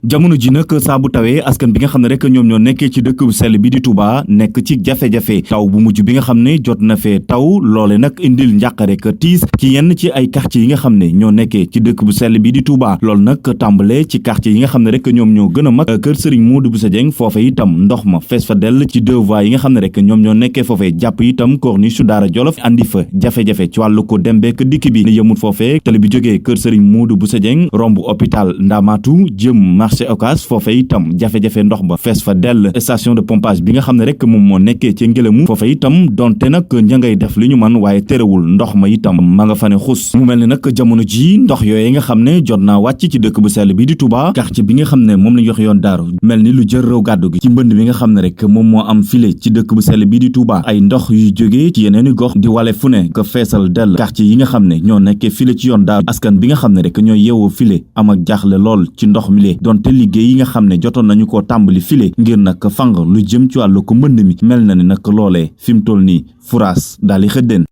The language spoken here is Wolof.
jamono ji nag saa bu tawee askan bi nga xam ne rek ñoom ñoo nekkee ci dëkk bu sell bi di Touba nekk ci jafe-jafe taw bu mujj bi nga xam ne jot na fee taw loole nag indil njàqare ka tiis ci yenn ci ay quartier yi nga xam ne ñoo nekkee ci dëkk bu sell bi di Touba loolu nag tàmbale ci quartier yi nga xam ne rek ñoom ñoo gën a mag kër Serigne Modou Bousso Dieng foofe itam ndox ma fees fa dell ci deux voies yi nga xam ne rek ñoom ñoo nekkee foofee jàpp itam corniche su Daara Jolof andi fa jafe-jafe ci wàllu ko dem beek dikk bi ne yëmut foofee tali bi jógee kër Serigne Modou Bousso Dieng romb hôpital Ndamatou jëm marché Ocass foofe itam jafe-jafe ndox ba fees fa dell station de pompage bi nga xam ne rek moom moo nekkee ci Ngelamu foofe itam donte nag ña ngay def li ñu man waaye terewul ndox ma itam ma nga fa ne xus mu mel ni nag jamono ji ndox yooyu nga xam ne jot naa wàcc ci dëkk bu sell bi di Touba quartier bi nga xam ne moom la ñu wax yoon daaru mel ni lu jël réew gàddu gi ci mbënd bi nga xam ne rek moom moo am file ci dëkk bu sell bi di Touba ay ndox yuy jógee ci yeneeni gox di wale fu ne ko feesal dell quartier yi nga xam ne ñoo nekkee file ci yoon daaru askan bi nga xam ne rek ñoo yeewoo file am ak jaaxle lool ci ndox mi le donte liggéey yi nga xam ne jotoon nañu koo tàmbali file ngir nag fang lu jëm ci wàllu ko mbënd mi mel na ni nag loolee fi mu toll nii furaas daal di xëddeen